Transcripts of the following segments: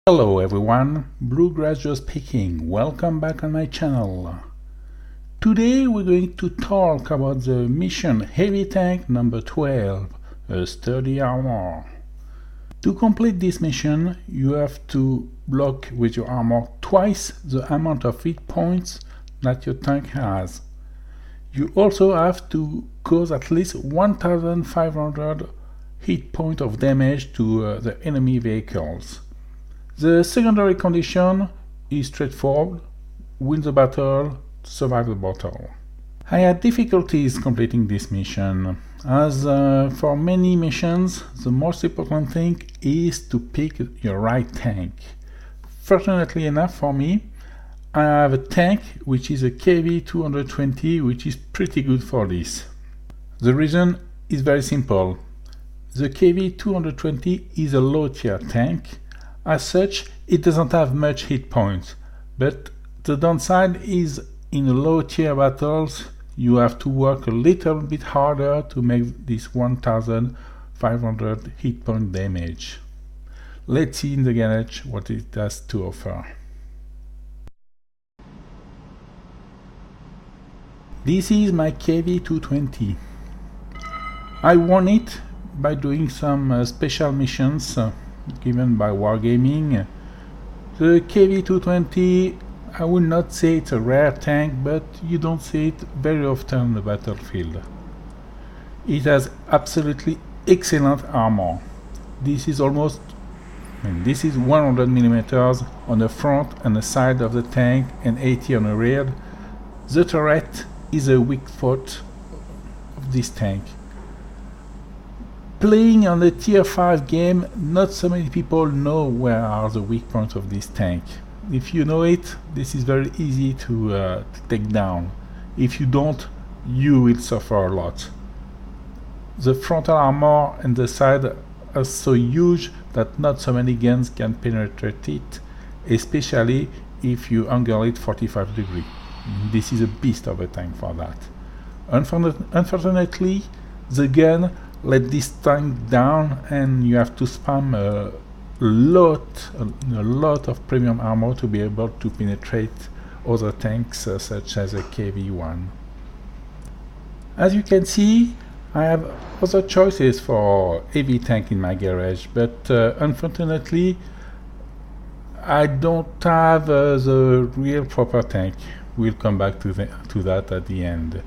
Hello everyone, Bluegrass Joe speaking. Welcome back on my channel. Today we're going to talk about the mission Heavy Tank number 12, a sturdy armor. To complete this mission, you have to block with your armor twice the amount of hit points that your tank has. You also have to cause at least 1500 hit points of damage to the enemy vehicles. The secondary condition is straightforward: win the battle, survive the battle. I had difficulties completing this mission, as for many missions the most important thing is to pick your right tank. Fortunately enough for me, I have a tank which is a KV-220, which is pretty good for this. The reason is very simple. The KV-220 is a low tier tank. As such, it doesn't have much hit points, but the downside is in low tier battles you have to work a little bit harder to make this 1500 hit point damage. Let's see in the garage what it has to offer. This is my KV-220. I won it by doing some special missions given by Wargaming. The KV-220, I would not say it's a rare tank, but you don't see it very often on the battlefield. It has absolutely excellent armor. This is 100mm on the front and the side of the tank and 80 on the rear. The turret is a weak spot of this tank. Playing on the tier 5 game, not so many people know where are the weak points of this tank. If you know it, this is very easy to take down. If you don't, you will suffer a lot. The frontal armor and the side are so huge that not so many guns can penetrate it, especially if you angle it 45 degrees. This is a beast of a tank for that. Unfortunately, the gun let this tank down and you have to spam a lot of premium armor to be able to penetrate other tanks such as a KV-1. As you can see, I have other choices for heavy tank in my garage, but unfortunately I don't have the real proper tank. We'll come back to that at the end.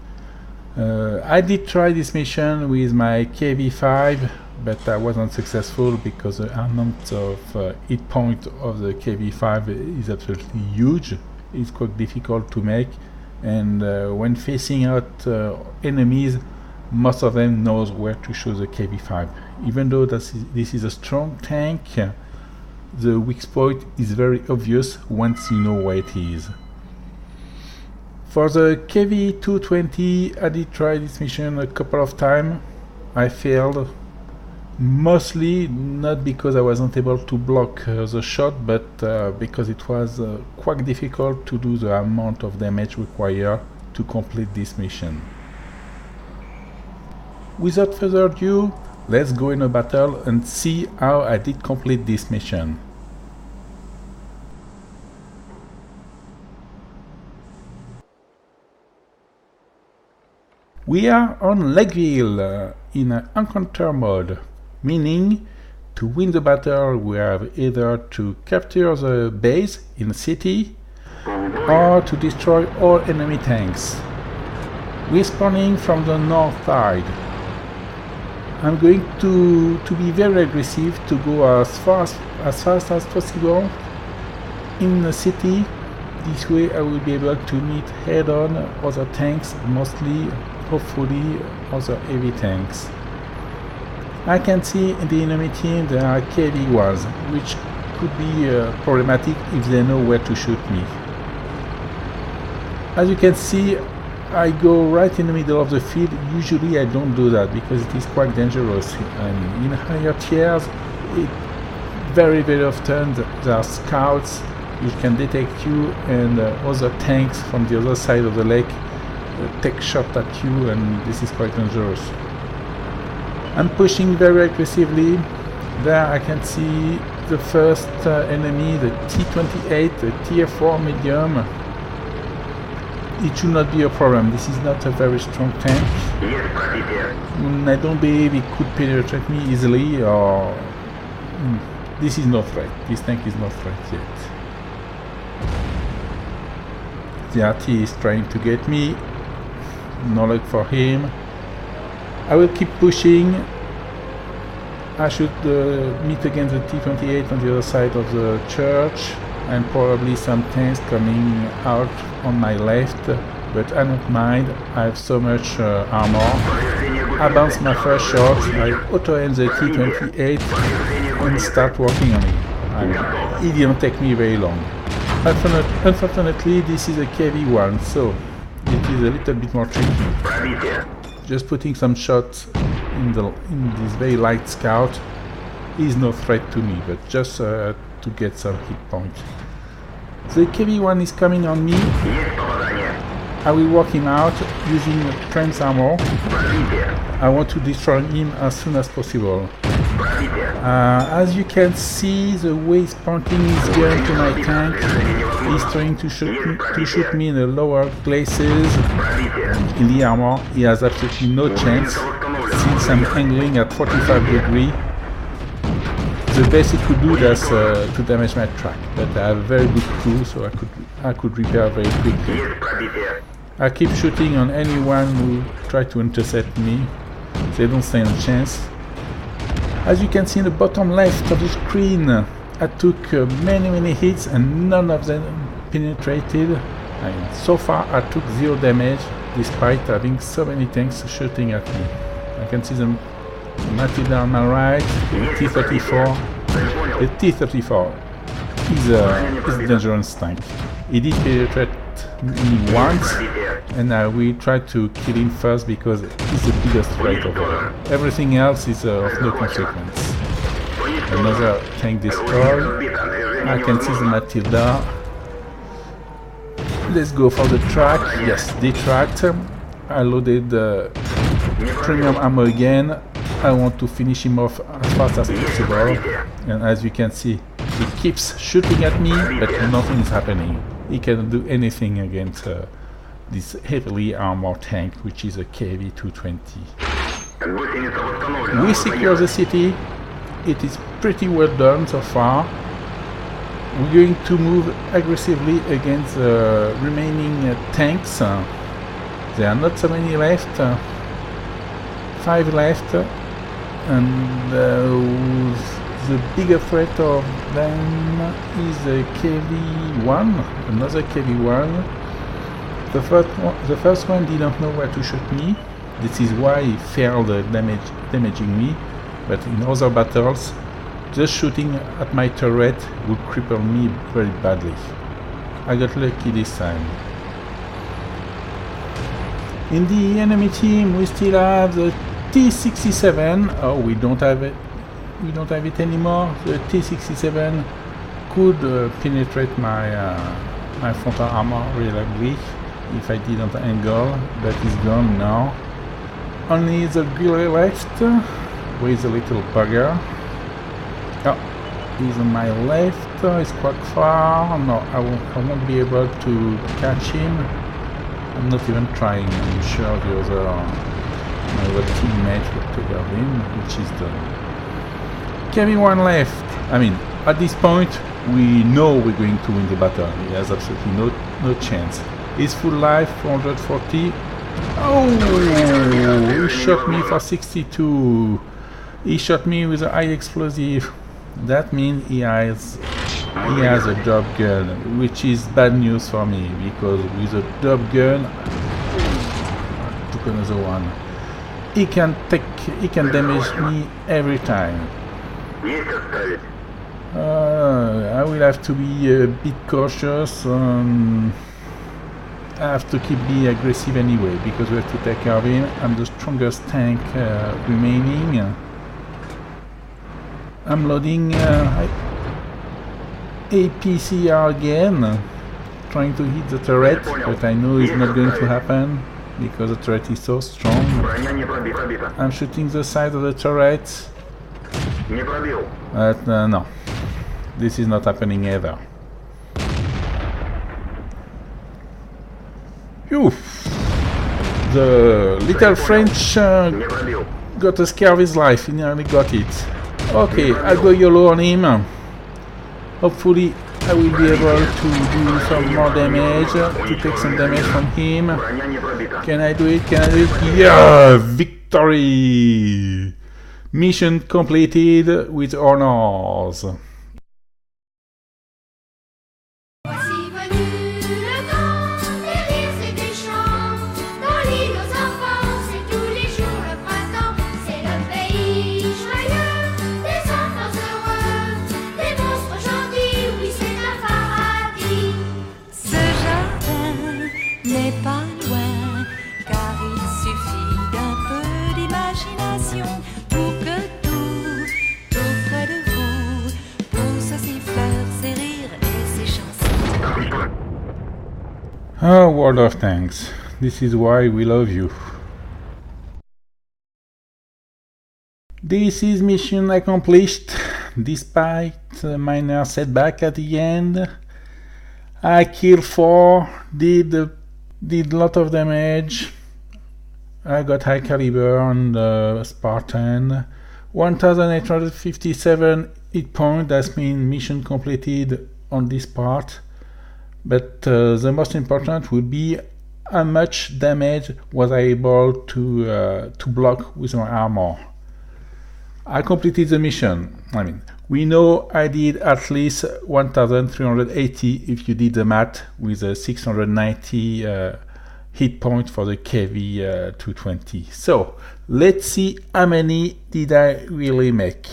I did try this mission with my KV-5, but I wasn't successful because the amount of hit point of the KV-5 is absolutely huge. It's quite difficult to make, and when facing out enemies, most of them knows where to show the KV-5. Even though this is a strong tank, the weak spot is very obvious once you know where it is. For the KV-220, I did try this mission a couple of times. I failed, mostly not because I wasn't able to block the shot, but because it was quite difficult to do the amount of damage required to complete this mission. Without further ado, let's go in a battle and see how I did complete this mission. We are on Lakeville in an encounter mode, meaning to win the battle we have either to capture the base in the city or to destroy all enemy tanks. We're spawning from the north side. I'm going to be very aggressive to go as fast as possible in the city. This way I will be able to meet head-on other tanks, mostly, hopefully, other heavy tanks. I can see in the enemy team there are KV-1s, which could be problematic if they know where to shoot me. As you can see, I go right in the middle of the field. Usually I don't do that because it is quite dangerous, and in higher tiers, very often there are scouts which can detect you, and other tanks from the other side of the lake take shot at you, and this is quite dangerous. I'm pushing very aggressively. There I can see the first enemy, the T28, the tier 4 medium. It should not be a problem. This is not a very strong tank. I don't believe it could penetrate me easily, or... this is no threat. This tank is no threat yet. The RT is trying to get me. No luck for him. I will keep pushing. I should meet against the T28 on the other side of the church, and probably some tanks coming out on my left, but I don't mind. I have so much armor. I bounce my first shot, I auto-aim the T28 and start working on it. It didn't take me very long. Unfortunately, this is a KV1, so it is a little bit more tricky. Just putting some shots in this very light scout is no threat to me, but just to get some hit point. The KV1 is coming on me. I will work him out using Trent's armor. I want to destroy him as soon as possible. As you can see, the way he's pointing his gun to my tank, he's trying to shoot me in the lower places. In the armor, he has absolutely no chance, since I'm angling at 45 degrees. The best he could do is to damage my track, but I have a very good crew, so I could repair very quickly. I keep shooting on anyone who try to intercept me. They don't stand a chance. As you can see in the bottom left of the screen, I took many hits and none of them penetrated. And so far I took 0 damage despite having so many tanks shooting at me. I can see them Matilda on my right, the T34. The T34 is a dangerous tank. He did penetrate me once, and I will try to kill him first because he's the biggest threat over there. Everything else is of no consequence. Another tank destroyed. I can see the Matilda. Let's go for the track. Yes, detract. I loaded the premium ammo again. I want to finish him off as fast as possible. And as you can see, he keeps shooting at me, but nothing is happening. He cannot do anything against this heavily armored tank, which is a KV-220. We secure the city. It is pretty well done so far. We're going to move aggressively against the remaining tanks. There are not so many left. 5 left. And the bigger threat of them is the KV-1, another KV-1. The first one didn't know where to shoot me. This is why he failed damaging me. But in other battles, just shooting at my turret would cripple me very badly. I got lucky this time. In the enemy team, we still have the T67. Oh, we don't have it. We don't have it anymore. The T67 could penetrate my frontal armor reliably if I didn't angle, but it's gone now. Only the grill left with a little bugger. Oh, he's on my left. He's quite far. No, I won't be able to catch him. I'm not even trying. I'm sure the other teammate will take care of him, which is done. KV-1 left. I mean, at this point, we know we're going to win the battle. He has absolutely no chance. He's full life, 440. Oh, he shot me for 62. He shot me with a high explosive. That means he has a drop gun, which is bad news for me, because with a drop gun, I took another one. He can damage me every time. I will have to be a bit cautious. I have to keep being aggressive anyway, because we have to take care of him. I'm the strongest tank remaining. I'm loading APCR again, trying to hit the turret, but I know it's not going to happen because the turret is so strong. I'm shooting the side of the turret, but no. this is not happening either. Phew. The little French got a scare of his life, he nearly got it. Okay, I'll go YOLO on him. Hopefully I will be able to do some more damage, to take some damage from him. Can I do it? Can I do it? Yeah! Victory! Mission completed with honors. Pas loin, car il suffit d'un peu d'imagination pour que tout près de vous pousse ses fleurs, ses rires et ses chansons. Oh, World of Tanks, this is why we love you. This is mission accomplished, despite a minor setback at the end. I killed 4, did a lot of damage. I got high caliber on the Spartan. 1857 hit point, that's mean mission completed on this part. But the most important would be how much damage was I able to block with my armor. I completed the mission. I mean, we know I did at least 1380 if you did the math with a 690 hit point for the KV-220. So let's see how many did I really make.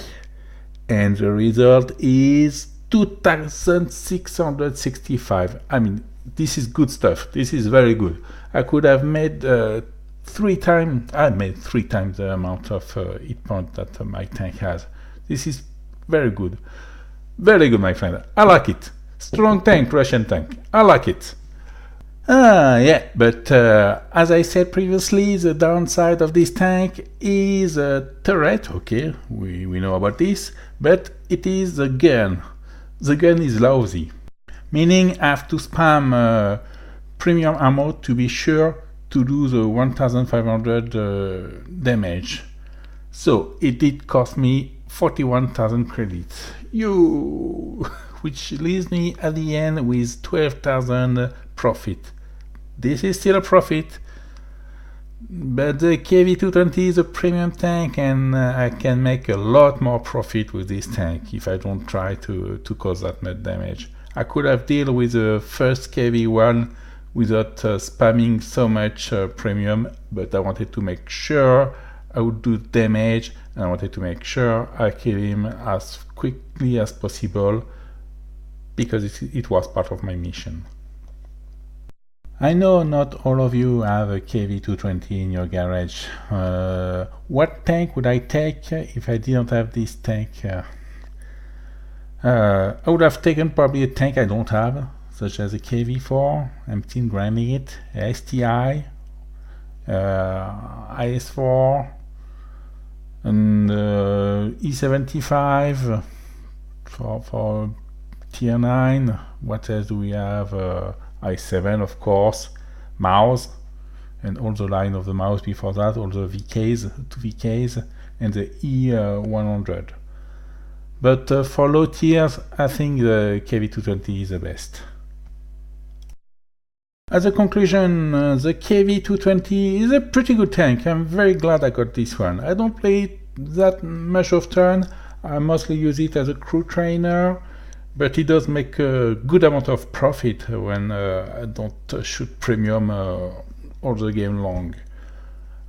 And the result is 2665. I mean, this is good stuff. This is very good. I could have made I made 3 times the amount of hit point that my tank has. This is very good. Very good, my friend. I like it. Strong tank, Russian tank. I like it. Yeah, but as I said previously, the downside of this tank is a turret. Okay, we know about this, but it is the gun. The gun is lousy, meaning I have to spam premium ammo to be sure to do the 1500 damage. So it did cost me 41,000 credits, which leaves me at the end with 12,000 profit. This is still a profit, but the KV-220 is a premium tank, and I can make a lot more profit with this tank if I don't try to cause that much damage. I could have dealt with the first KV-1 without spamming so much premium, but I wanted to make sure I would do damage, and I wanted to make sure I kill him as quickly as possible because it was part of my mission. I know not all of you have a KV-220 in your garage. What tank would I take if I didn't have this tank? I would have taken probably a tank I don't have, such as a KV-4, I'm still grinding it, STI, IS-4, and E75 for tier 9. What else do we have? I7, of course, mouse, and all the line of the mouse before that, all the VKs, 2 VKs, and the E100. But for low tiers, I think the KV-220 is the best. As a conclusion, the KV-220 is a pretty good tank. I'm very glad I got this one. I don't play it that much often. I mostly use it as a crew trainer, but it does make a good amount of profit when I don't shoot premium all the game long.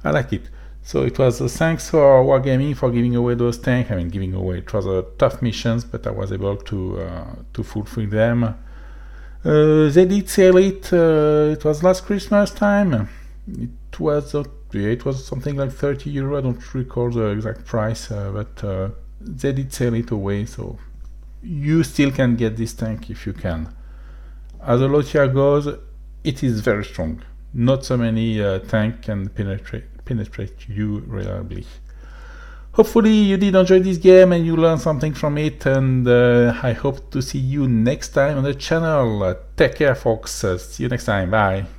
I like it. So it was thanks for Wargaming for giving away those tanks. I mean, giving away. It was a tough missions, but I was able to fulfill them. They did sell it. It was last Christmas time. It was something like 30 euro. I don't recall the exact price, but they did sell it away. So you still can get this tank if you can. As the low tier goes, it is very strong. Not so many tanks can penetrate you reliably. Hopefully you did enjoy this game and you learned something from it, and I hope to see you next time on the channel. Take care, folks. See you next time. Bye.